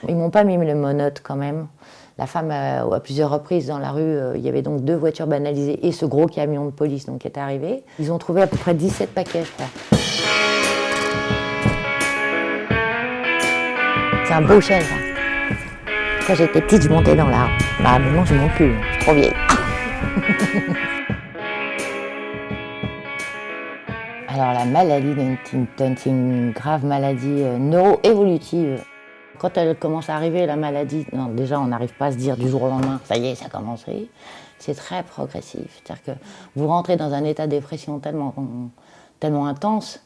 Ils m'ont pas mis le monote quand même. La femme, à plusieurs reprises dans la rue, il y avait donc 2 voitures banalisées et ce gros camion de police donc, qui est arrivé. Ils ont trouvé à peu près 17 paquets, je crois. C'est un beau chêne, ça. Quand j'étais petite, je montais dans l'arbre. Bah, maintenant, je monte plus, je suis trop vieille. Alors, la maladie d'Huntington, c'est une grave maladie neuro-évolutive. Quand elle commence à arriver, la maladie, non, déjà, on n'arrive pas à se dire du jour au lendemain, ça y est, ça a commencé. C'est très progressif. C'est-à-dire que vous rentrez dans un état de dépression tellement intense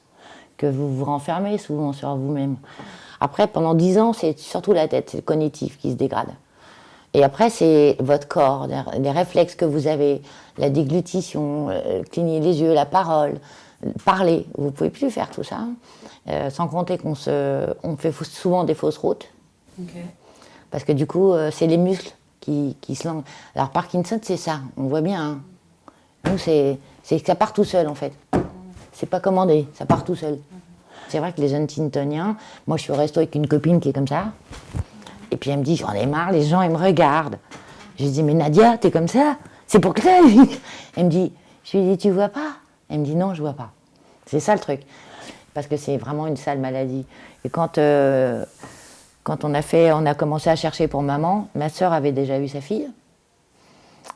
que vous vous renfermez souvent sur vous-même. Après, pendant 10 ans, c'est surtout la tête, c'est le cognitif qui se dégrade. Et après, c'est votre corps, les réflexes que vous avez, la déglutition, cligner les yeux, la parole, parler. Vous ne pouvez plus faire tout ça. Sans compter qu'on fait souvent des fausses routes. Okay. Parce que du coup, c'est les muscles qui se lancent. Alors Parkinson, c'est ça, on voit bien. Hein. Nous, c'est que ça part tout seul en fait. C'est pas commandé, ça part tout seul. C'est vrai que les Huntingtoniens, moi je suis au resto avec une copine qui est comme ça. Et puis elle me dit, j'en ai marre, les gens ils me regardent. Je lui dis, mais Nadia, t'es comme ça, c'est pour que t'ailles. Elle me dit, je lui dis, tu vois pas? Elle me dit, non, je vois pas. C'est ça le truc. Parce que c'est vraiment une sale maladie. Et quand on a commencé à chercher pour maman, ma sœur avait déjà eu sa fille.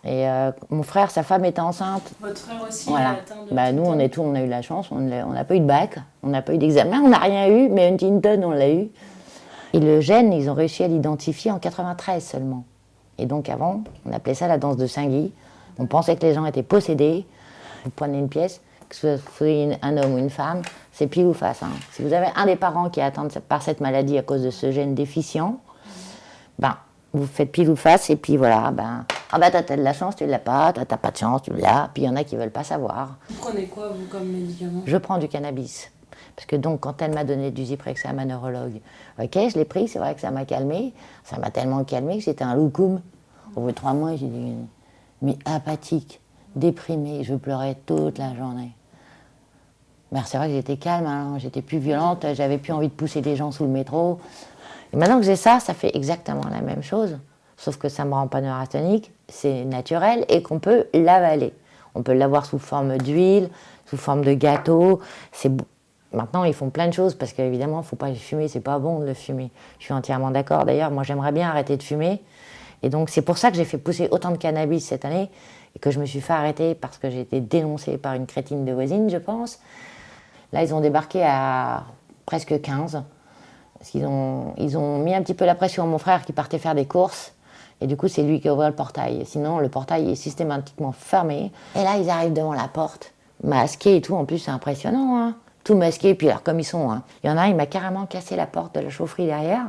Et mon frère, sa femme était enceinte. Votre frère aussi voilà. a atteint de Nous, on a eu la chance, on n'a pas eu de bac, on n'a pas eu d'examen, on n'a rien eu, mais Huntington, on l'a eu. Et le gène, ils ont réussi à l'identifier en 93 seulement. Et donc avant, on appelait ça la danse de Saint-Guy. On pensait que les gens étaient possédés. Vous prenez une pièce, que ce soit un homme ou une femme, c'est pile ou face. Hein. Si vous avez un des parents qui est atteint par cette maladie à cause de ce gène déficient, vous faites pile ou face et puis voilà, t'as de la chance, tu l'as pas, t'as pas de chance, tu l'as, puis il y en a qui veulent pas savoir. Vous prenez quoi, vous, comme médicament? Je prends du cannabis. Parce que donc, quand elle m'a donné du Zyprexa, ma neurologue, ok, je l'ai pris, c'est vrai que ça m'a calmé, ça m'a tellement calmé que j'étais un loukoum. Au bout de 3 mois, j'ai dit, mais apathique, déprimée, je pleurais toute la journée. Mais c'est vrai que j'étais calme, hein, j'étais plus violente, j'avais plus envie de pousser les gens sous le métro. Et maintenant que j'ai ça fait exactement la même chose, sauf que ça ne me rend pas neurasthénique, c'est naturel et qu'on peut l'avaler. On peut l'avoir sous forme d'huile, sous forme de gâteau. Maintenant, ils font plein de choses parce qu'évidemment, il ne faut pas fumer, c'est pas bon de le fumer. Je suis entièrement d'accord. D'ailleurs, moi, j'aimerais bien arrêter de fumer. Et donc, c'est pour ça que j'ai fait pousser autant de cannabis cette année et que je me suis fait arrêter parce que j'ai été dénoncée par une crétine de voisine, je pense. Là, ils ont débarqué à presque 15. Parce qu'ils ont mis un petit peu la pression à mon frère qui partait faire des courses. Et du coup, c'est lui qui a ouvert le portail. Sinon, le portail est systématiquement fermé. Et là, ils arrivent devant la porte, masqués et tout. En plus, c'est impressionnant, hein. Tout masqué. Puis alors, comme ils sont, hein. Il y en a un, il m'a carrément cassé la porte de la chaufferie derrière.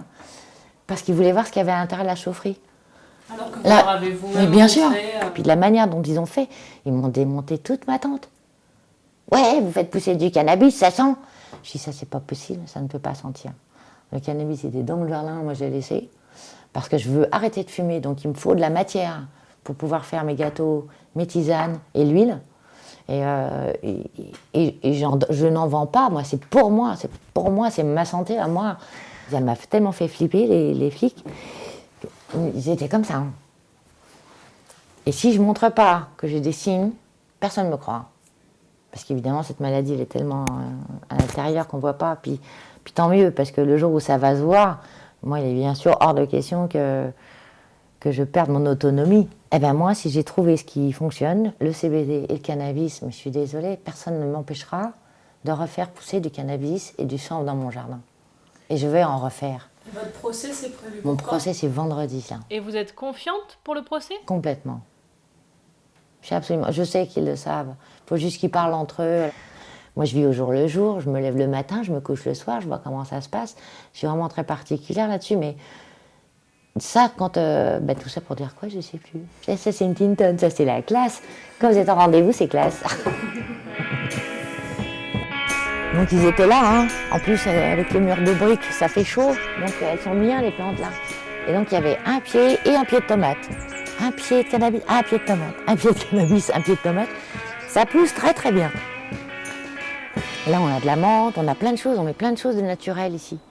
Parce qu'il voulait voir ce qu'il y avait à l'intérieur de la chaufferie. Alors que vous leur avez vous-même mais bien sûr. Et puis de la manière dont ils ont fait, ils m'ont démonté toute ma tente. Ouais, vous faites pousser du cannabis, ça sent. Je dis, ça, c'est pas possible, ça ne peut pas sentir. Le cannabis était dans le jardin, moi j'ai laissé, parce que je veux arrêter de fumer, donc il me faut de la matière pour pouvoir faire mes gâteaux, mes tisanes et l'huile. Et je n'en vends pas, moi, c'est pour moi, c'est ma santé à moi. Ça m'a tellement fait flipper, les flics, ils étaient comme ça. Hein. Et si je ne montre pas que j'ai des signes, personne ne me croit. Parce qu'évidemment, cette maladie, elle est tellement à l'intérieur qu'on ne voit pas. Puis tant mieux, parce que le jour où ça va se voir, moi, il est bien sûr hors de question que je perde mon autonomie. Eh bien moi, si j'ai trouvé ce qui fonctionne, le CBD et le cannabis, mais je suis désolée, personne ne m'empêchera de refaire pousser du cannabis et du chanvre dans mon jardin. Et je vais en refaire. Et votre procès, c'est prévu Mon pour procès, c'est vendredi, là. Et vous êtes confiante pour le procès? Complètement. Je sais qu'ils le savent. Il faut juste qu'ils parlent entre eux. Moi, je vis au jour le jour. Je me lève le matin, je me couche le soir, je vois comment ça se passe. Je suis vraiment très particulière là-dessus. Mais ça, tout ça pour dire quoi, je ne sais plus. Ça, c'est une Huntington, ça, c'est la classe. Quand vous êtes en rendez-vous, c'est classe. Donc, ils étaient là, hein. En plus, avec les murs de briques, ça fait chaud. Donc, elles sont bien, les plantes, là. Et donc, il y avait un pied et un pied de tomate. Un pied de cannabis, un pied de tomate. Un pied de cannabis, un pied de tomate. Ça pousse très, très bien. Là, on a de la menthe, on a plein de choses. On met plein de choses de naturel ici.